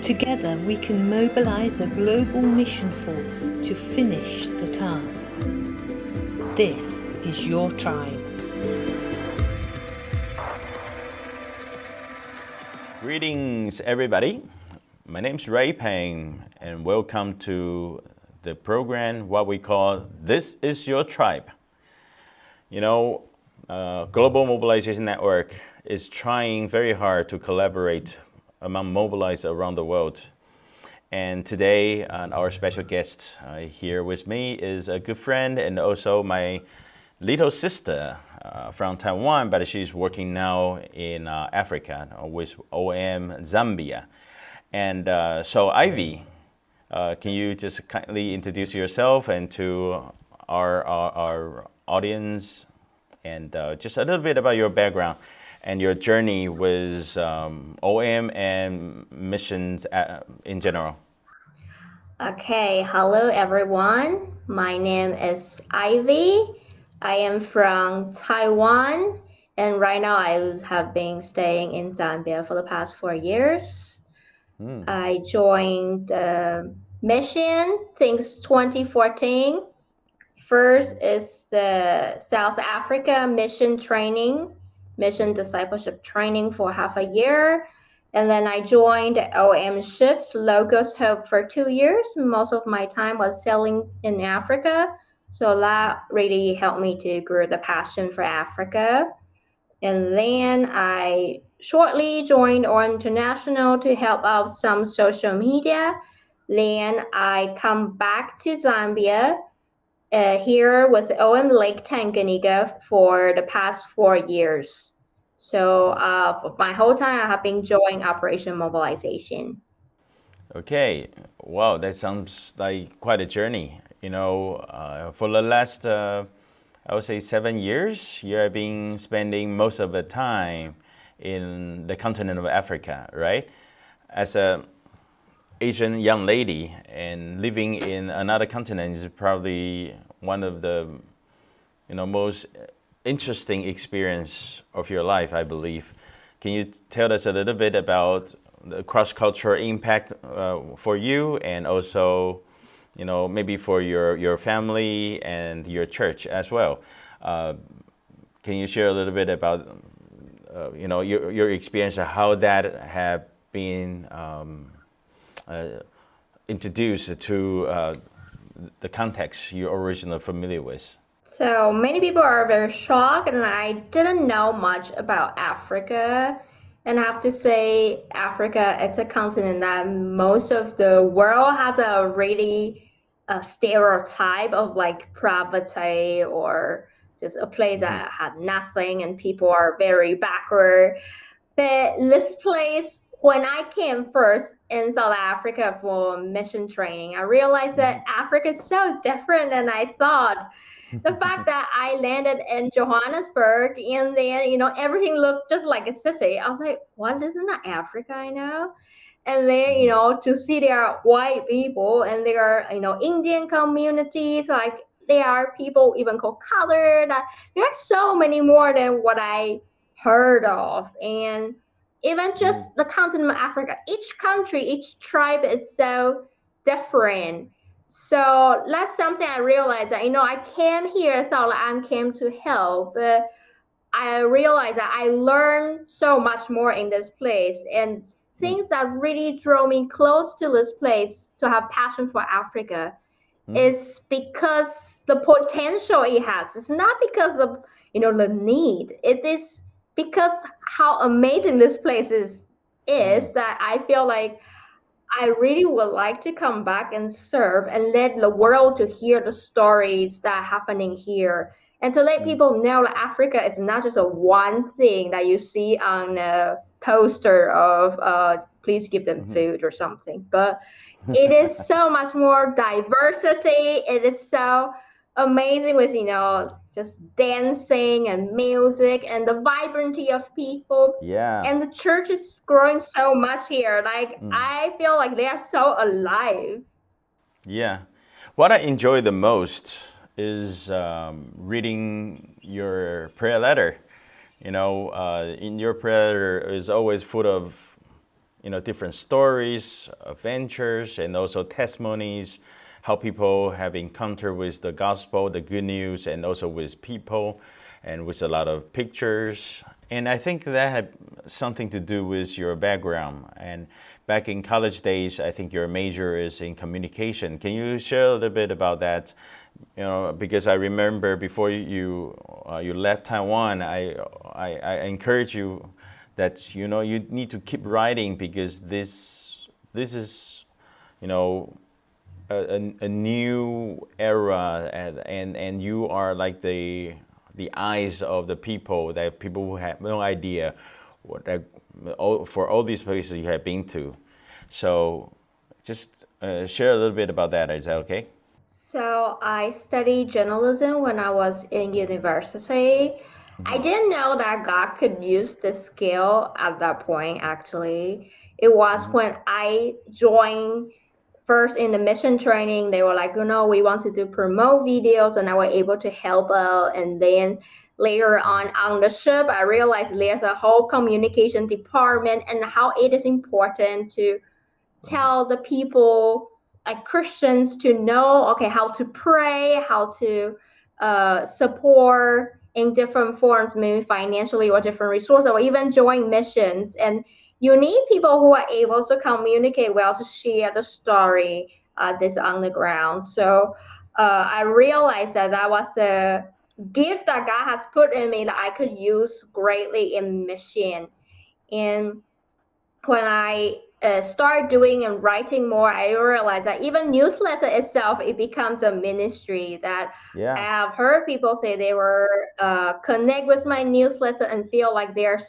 Together we can mobilize a global mission force to finish the task. This is your tribe. Greetings, everybody. My name's Ray Peng, and welcome to the program, what we call This is Your Tribe. You know, Global Mobilization Network is trying very hard to collaborate among mobilized around the world. And today, our special guest here with me is a good friend and also my little sister from Taiwan, but she's working now in Africa with OM Zambia. And so Ivy, can you just kindly introduce yourself and to our audience and just a little bit about your background and your journey with OM and missions in general? Okay, hello everyone. My name is Ivy. I am from Taiwan, and right now I have been staying in Zambia for the past 4 years. I joined the mission since 2014. First is the South Africa mission discipleship training for half a year. And then I joined OM Ships Logos Hope for 2 years. Most of my time was sailing in Africa. So that really helped me to grow the passion for Africa. And then I shortly joined OM International to help out some social media. Then I come back to Zambia here with OM Lake Tanganyika for the past 4 years. So my whole time I have been joining Operation Mobilization. Okay, wow, that sounds like quite a journey. You know, for the last, I would say 7 years, you have been spending most of the time in the continent of Africa, right? As a Asian young lady and living in another continent is probably one of the most interesting experience of your life, I believe. Can you tell us a little bit about the cross-cultural impact for you and also maybe for your family and your church as well? Can you share a little bit about your experience of how that have been introduced to the context you're originally familiar with? So many people are very shocked, and I didn't know much about Africa. And I have to say, Africa, it's a continent that most of the world has a really stereotype of like poverty or just a place that had nothing and people are very backward. But this place, when I came first in South Africa for mission training, I realized that Africa is so different than I thought. The fact that I landed in Johannesburg and then, everything looked just like a city. I was like, what, isn't that Africa I know? And then, to see there are white people and there are, Indian communities, like there are people even called colored. There are so many more than what I heard of. And even just the continent of Africa, each country, each tribe is so different. So that's something I realized that, I came here, thought like I came to help, but I realized that I learned so much more in this place, and things that really drove me close to this place to have passion for Africa is because the potential it has. It's not because of, the need. It is because how amazing this place is that I feel like I really would like to come back and serve and let the world to hear the stories that are happening here and to let people know that Africa is not just a one thing that you see on a poster of please give them food or something, but it is so much more diversity. It is so amazing with, just dancing and music and the vibrancy of people. Yeah. And the church is growing so much here. Like, I feel like they are so alive. Yeah. What I enjoy the most is reading your prayer letter. In your prayer letter is always full of different stories, adventures, and also testimonies, how people have encountered with the gospel, the good news, and also with people, and with a lot of pictures. And I think that had something to do with your background. And back in college days, I think your major is in communication. Can you share a little bit about that? Because I remember before you left Taiwan, I encourage you that you need to keep writing, because this is a new era, and you are like the eyes of the people, that people who have no idea for all these places you have been to. So just share a little bit about that. Is that okay? So I studied journalism when I was in university. I didn't know that God could use this skill at that point, actually. It was when I joined first in the mission training. They were like, we wanted to promote videos, and I was able to help out. And then later on the ship, I realized there's a whole communication department and how it is important to tell the people, like Christians, to know, okay, how to pray, how to support in different forms, maybe financially or different resources, or even join missions. And you need people who are able to communicate well, to share the story this on the ground. So I realized that was a gift that God has put in me that I could use greatly in mission. And when I start doing and writing more, I realize that even newsletter itself, it becomes a ministry. That I Yeah. have heard people say they were connect with my newsletter and feel like they're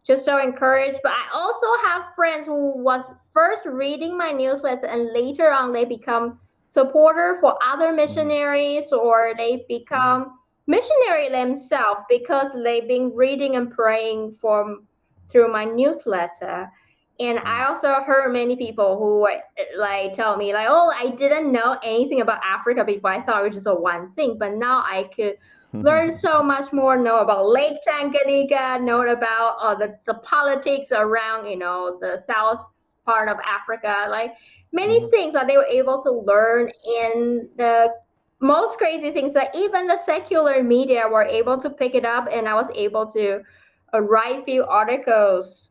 just so encouraged. But I also have friends who was first reading my newsletter and later on they become supporter for other missionaries, or they become missionary themselves because they've been reading and praying for through my newsletter. And I also heard many people who like tell me like, oh, I didn't know anything about Africa before. I thought it was just a one thing, but now I could learn so much more. Know about Lake Tanganyika, know about the politics around the south part of Africa, like many things that they were able to learn. And the most crazy things that even the secular media were able to pick it up, and I was able to write few articles.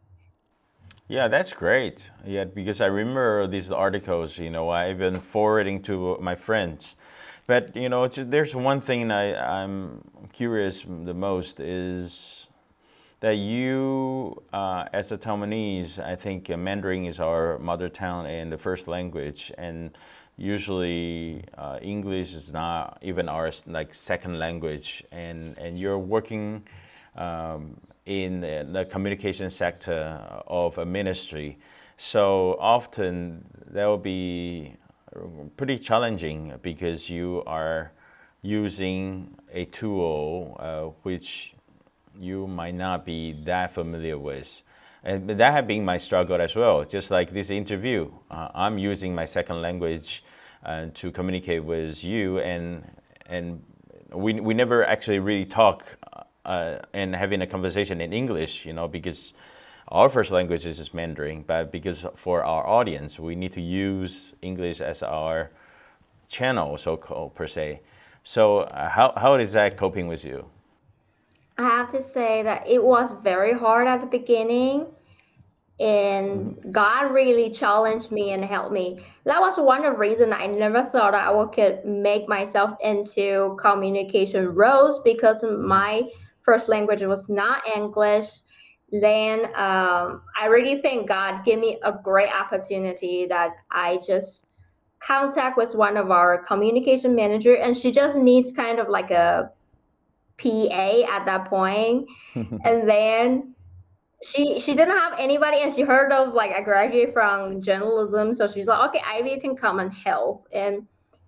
Yeah, that's great. Yeah, because I remember these articles, I've been forwarding to my friends. But, there's one thing I'm curious the most is that you, as a Taiwanese, I think Mandarin is our mother tongue and the first language. And usually English is not even our like second language. And you're working in the communication sector of a ministry. So often that will be pretty challenging because you are using a tool which you might not be that familiar with. And that has been my struggle as well. Just like this interview, I'm using my second language to communicate with you, and we never actually really talk and having a conversation in English, because our first language is Mandarin, but because for our audience, we need to use English as our channel, so-called, per se. So how is that coping with you? I have to say that it was very hard at the beginning, and God really challenged me and helped me. That was one of the reasons I never thought I could make myself into communication roles, because my first language was not English. Then I really think God gave me a great opportunity that I just contact with one of our communication manager, and she just needs kind of like a PA at that point. And then she didn't have anybody, and she heard of like I graduated from journalism, so she's like, okay, Ivy, you can come and help. And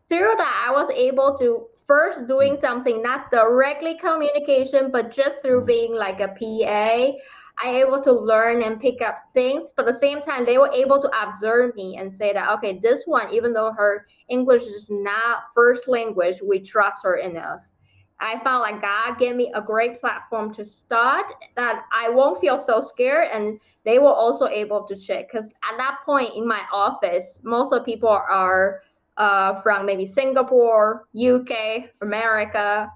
through that, I was able to first doing something not directly communication, but just through being like a PA, I able to learn and pick up things. But at the same time, they were able to observe me and say that, okay, this one, even though her English is not first language, we trust her enough. I found like God gave me a great platform to start that I won't feel so scared, and they were also able to check because at that point in my office, most of the people are from maybe Singapore, UK, America.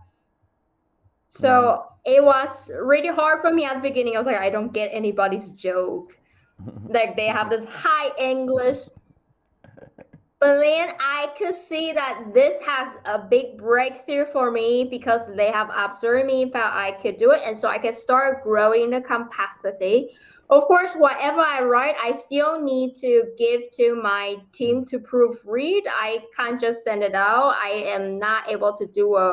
Mhm. So it was really hard for me at the beginning. I was like, I don't get anybody's joke. Like they have this high English, but then I could see that this has a big breakthrough for me because they have observed me that I could do it, and so I can start growing the capacity. Of course, whatever I write, I still need to give to my team to proofread. I can't just send it out. I am not able to do a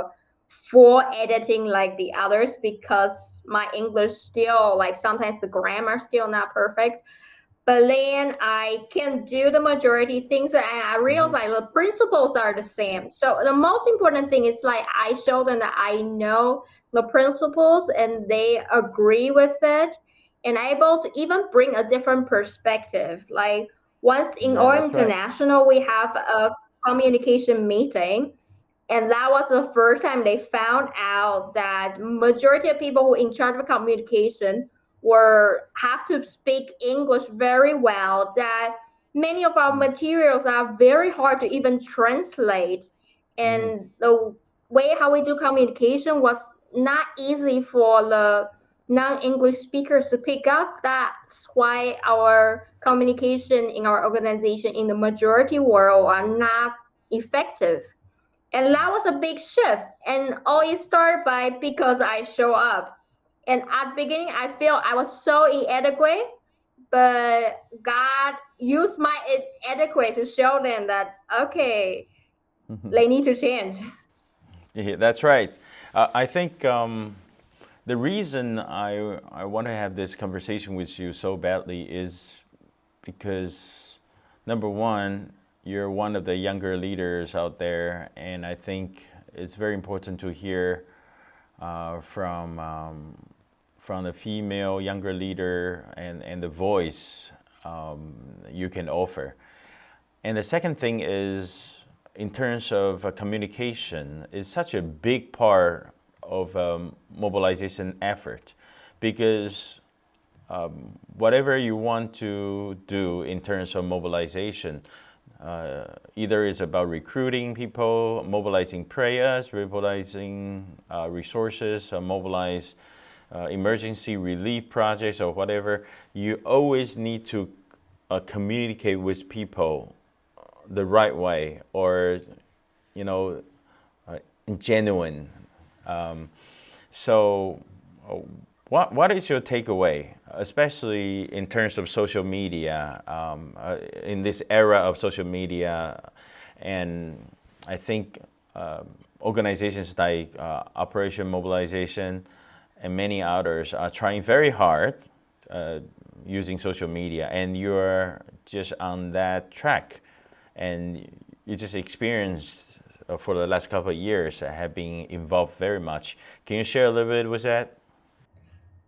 full editing like the others because my English still like sometimes the grammar still not perfect, but then I can do the majority things and I realize Mhm. like the principles are the same. So the most important thing is like I show them that I know the principles and they agree with it and able to even bring a different perspective. Like once in Yeah, our that's right. international we have a communication meeting, and that was the first time they found out that majority of people who in charge of communication were have to speak English very well, that many of our Mm. materials are very hard to even translate, Mhm. and the way how we do communication was not easy for the non-English speakers to pick up. That's why our communication in our organization in the majority world are not effective, and that was a big shift. And all it started by because I show up. And at the beginning, I felt I was so inadequate, but God used my inadequate to show them that, okay, they need to change. Yeah, that's right. I think the reason I want to have this conversation with you so badly is because number one, you're one of the younger leaders out there, and I think it's very important to hear uh, from um, from the female younger leader and the voice you can offer. And the second thing is, in terms of communication, is such a big part of mobilization effort, because whatever you want to do in terms of mobilization, either it's about recruiting people, mobilizing prayers, mobilizing resources, mobilize emergency relief projects or whatever, you always need to communicate with people the right way, or you know, genuine. Um, so, uh, what is your takeaway, especially in terms of social media, in this era of social media? And I think organizations like Operation Mobilization and many others are trying very hard uh, using social media, and you're just on that track, and you just experienced for the last couple of years have been involved very much. Can you share a little bit with that?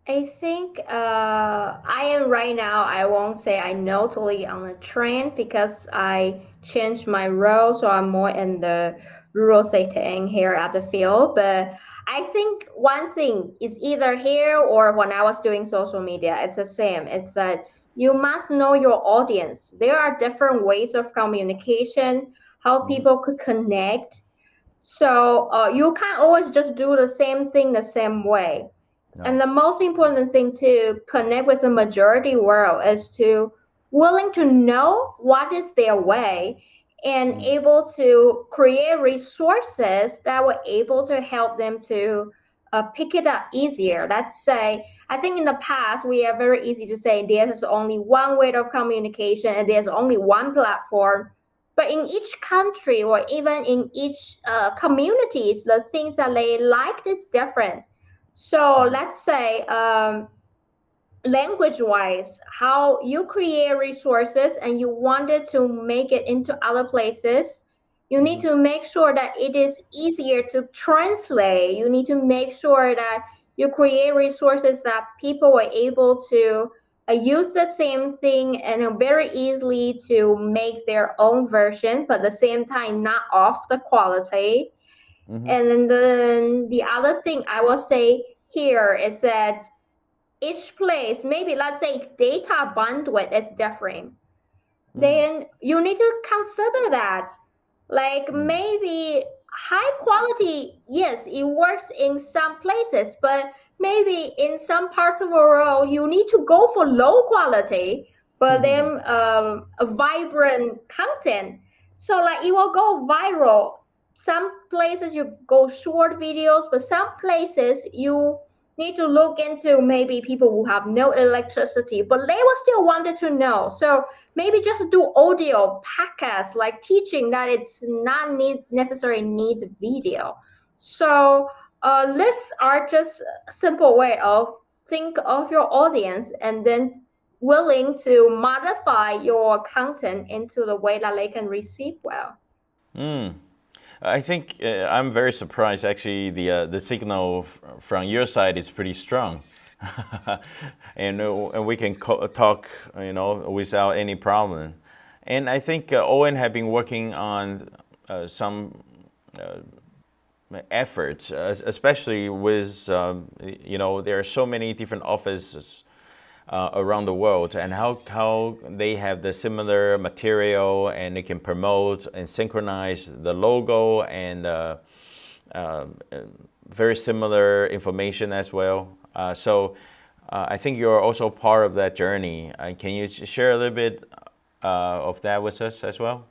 I think I am right now. I won't say I know totally on the trend because I changed my role, so I'm more in the rural setting here at the field. But I think one thing is either here or when I was doing social media, it's the same. It's that you must know your audience. There are different ways of communication, how Hmm. people could connect. So you can't always just do the same thing the same way. And No. the most important thing to connect with the majority world is to willing to know what is their way and Mm. able to create resources that were able to help them to pick it up easier. Let's say, I think in the past we are very easy to say there's only one way of communication and there's only one platform. But in each country or even in each communities, the things that they liked is different. So Mhm. let's say language wise, how you create resources and you wanted to make it into other places, you need Mhm. to make sure that it is easier to translate. You need to make sure that you create resources that people are able to use the same thing and very easily to make their own version, but at the same time not off the quality. And then the other thing I will say here is that each place, maybe let's say data bandwidth is different, then you need to consider that. Like maybe high quality, yes, it works in some places, but maybe in some parts of the world, you need to go for low quality, but then a vibrant content. So like it will go viral. Some places you go short videos, but some places you need to look into maybe people who have no electricity, but they will still wanted to know. So maybe just do audio podcasts like teaching that it's not necessarily need video. So lists are just a simple way of think of your audience and then willing to modify your content into the way that they can receive well. I think I'm very surprised. Actually, the signal from your side is pretty strong, and we can talk, without any problem. And I think Owen have been working on some efforts, especially with there are so many different offices around the world, and how they have the similar material and they can promote and synchronize the logo and very similar information as well. So I think you're also part of that journey. Can you share a little bit of that with us as well?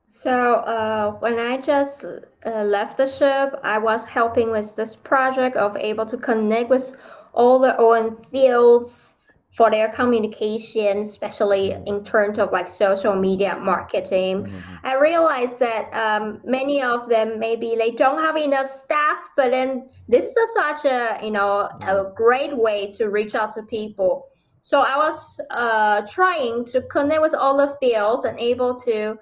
So when I just left the ship, I was helping with this project of able to connect with all the own fields for their communication, especially in terms of like social media marketing. I realized that many of them maybe they don't have enough staff, but then this is such a a great way to reach out to people. So I was trying to connect with all the fields and able to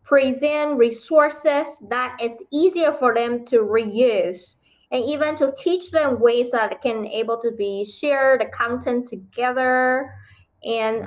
present resources that is easier for them to reuse and even to teach them ways that can able to be share the content together and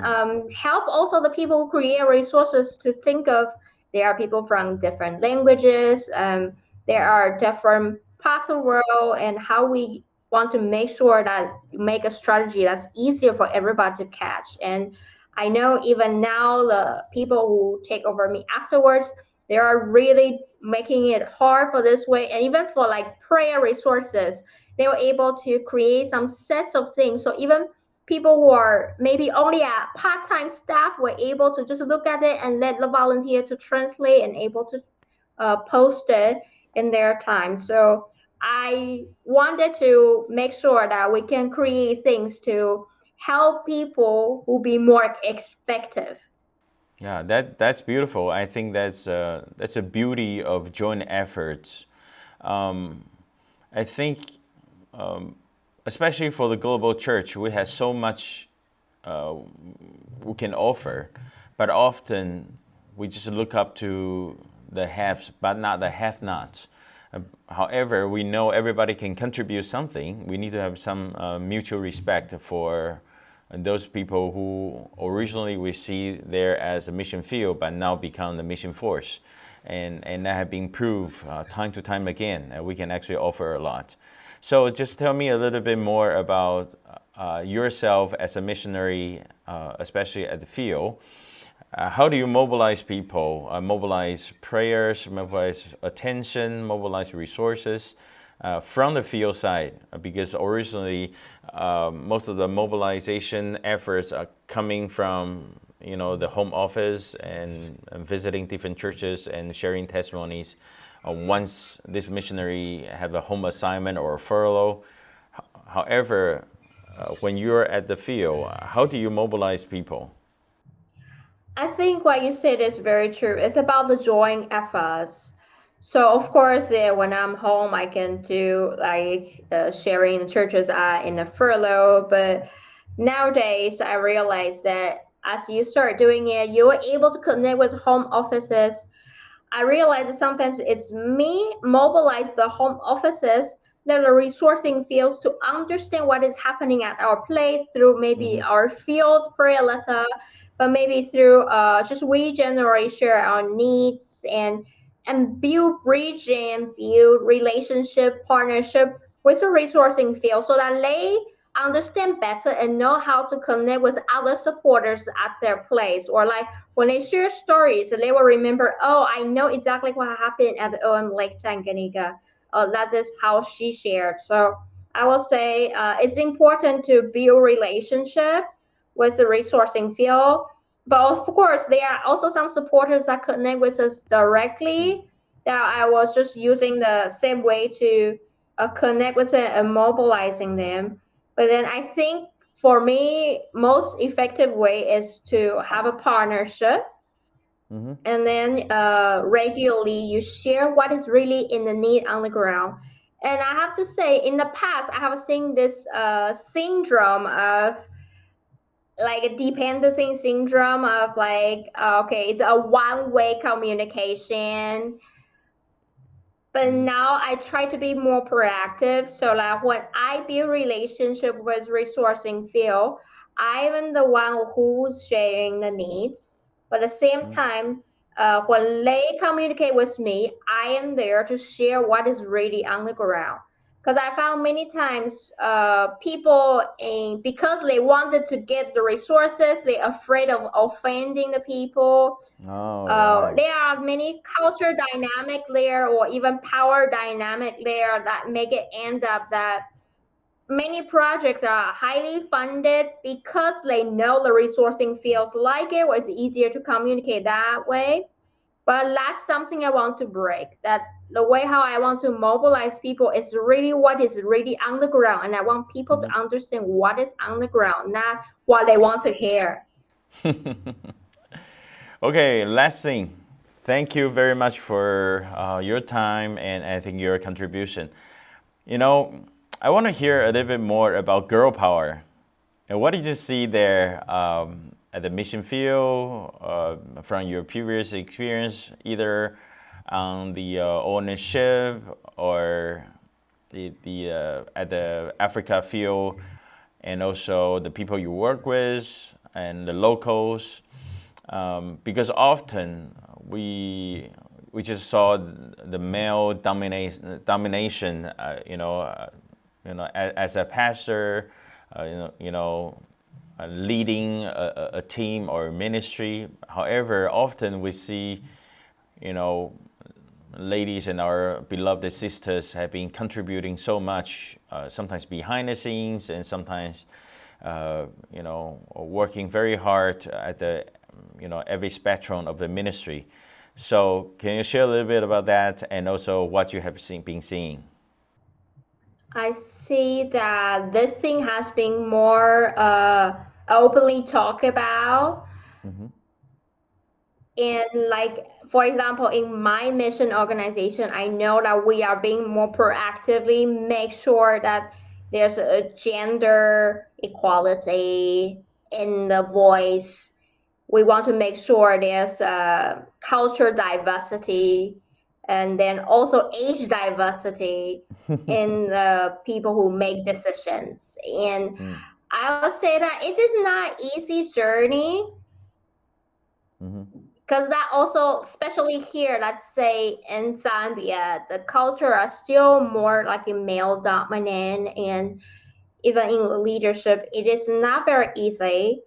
help also the people who create resources to think of there are people from different languages, there are different parts of the world, and how we want to make sure that make a strategy that's easier for everybody to catch. And I know even now the people who take over me afterwards, they are really making it hard for this way. And even for like prayer resources, they were able to create some sets of things. So even people who are maybe only a part-time staff were able to just look at it and let the volunteer to translate and able to post it in their time. So I wanted to make sure that we can create things to help people who be more effective. Yeah, that's beautiful. I think that's a beauty of joint efforts. I think, especially for the global church, we have so much we can offer, but often we just look up to the haves, but not the have-nots. However, we know everybody can contribute something. We need to have some mutual respect for those people who originally we see there as a mission field, but now become the mission force. And that have been proved time to time again. We can actually offer a lot. So just tell me a little bit more about yourself as a missionary, especially at the field. How do you mobilize people, mobilize prayers, mobilize attention, mobilize resources from the field side? Because originally, most of the mobilization efforts are coming from the home office and visiting different churches and sharing testimonies. Once this missionary have a home assignment or a furlough. However, when you're at the field, how do you mobilize people? I think what you said is very true. It's about the joint efforts. So of course, when I'm home, I can do like sharing the churches are in a furlough. But nowadays, I realize that as you start doing it, you are able to connect with home offices. I realize that sometimes it's me mobilize the home offices that are resourcing fields to understand what is happening at our place through maybe our field prayer letter, but maybe through just we generally share our needs and and build bridge and build relationship partnership with the resourcing field so that they understand better and know how to connect with other supporters at their place, or like when they share stories they will remember, oh, I know exactly what happened at the OM Lake Tanganyika. That is how she shared. So I will say it's important to build relationship with the resourcing field, but of course there are also some supporters that connect with us Mm. directly, that I was just using the same way to connect with them and mobilizing them. But then I think for me, most effective way is to have a partnership, Mm-hmm. and then regularly you share what is really in the need on the ground. And I have to say, in the past, I have seen this syndrome of like a dependency syndrome of like, okay, it's a one-way communication. But Mm-hmm. now I try to be more proactive. So like when I build relationship with resourcing field, I'm the one who's sharing the needs. But at the same time, when they communicate with me, I am there to share what is really on the ground. Because I found many times people, because they wanted to get the resources, they're afraid of offending the people. Oh, right. There are many culture dynamic there, or even power dynamic there, that make it end up that many projects are highly funded because they know the resourcing feels like it, or it's easier to communicate that way. But that's something I want to break. That the way how I want to mobilize people is really what is really on the ground, and I want people to understand what is on the ground, not what they want to hear. Okay, last thing. Thank you very much for your time and I think your contribution. You know, I want to hear a little bit more about girl power. And what did you see there at the mission field from your previous experience, either on the ownership or at the Africa field, and also the people you work with and the locals? Because often we just saw the male domination. As a pastor, leading a team or ministry. However, often we see, you know, ladies and our beloved sisters have been contributing so much, sometimes behind the scenes and sometimes, working very hard at the, every spectrum of the ministry. So can you share a little bit about that and also what you have been seeing? I see that this thing has been more openly talked about. Mm-hmm. And like, for example, in my mission organization, I know that we are being more proactively make sure that there's a gender equality in the voice. We want to make sure there's culture diversity, and then also age diversity in the people who make decisions. And Mm. I would say that it is not easy journey, Mm-hmm. because that also, especially here, let's say in Zambia, the culture are still more like a male dominant, and even in leadership, it is not very easy.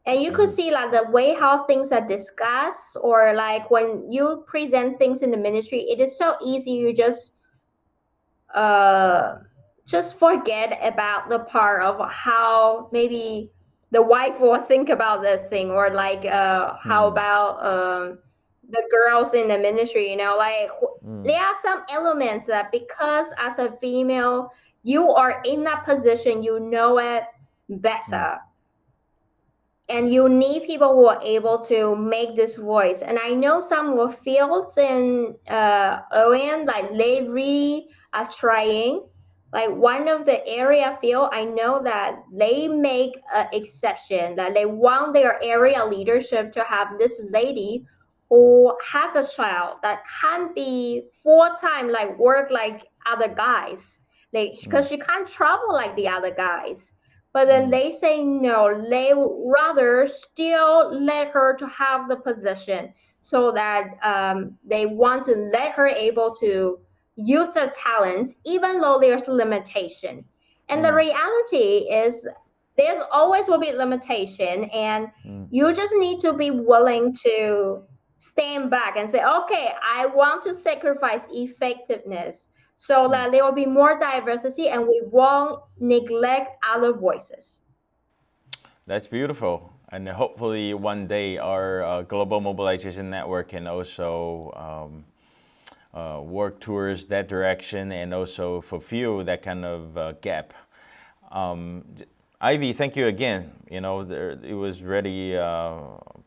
And you could Mm-hmm. see like the way how things are discussed, or like when you present things in the ministry, it is so easy. You uh just forget about the part of how maybe the wife will think about this thing, or like how Mm. about the girls in the ministry, like Mm. there are some elements that because as a female you are in that position, you know it Mm. better, and you need people who are able to make this voice. And I know some were fields in OM, like they really are trying. Like one of the area field, I know that they make an exception, that they want their area leadership to have this lady who has a child that can be full time, like work like other guys, like Mm. because she can't travel like the other guys. but then they say no, they would rather still let her to have the position so that they want to let her able to use her talents even though there's limitation. And the reality is there's always will be limitation, and you just need to be willing to stand back and say, okay, I want to sacrifice effectiveness so that there will be more diversity and we won't neglect other voices. That's beautiful. And hopefully one day our global mobilization network can also work towards that direction and also fulfill that kind of gap. Ivy, thank you again. It was really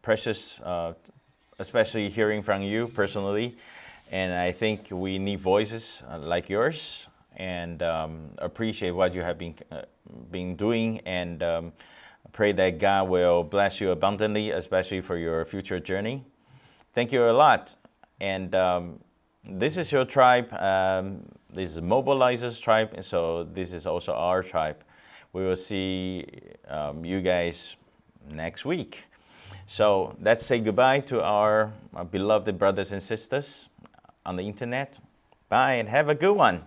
precious, especially hearing from you personally. And I think we need voices like yours, and appreciate what you have been doing, and pray that God will bless you abundantly, especially for your future journey. Thank you a lot. And this is your tribe. This is Mobilizer's tribe, and so this is also our tribe. We will see you guys next week. So let's say goodbye to our beloved brothers and sisters on the internet. Bye and have a good one.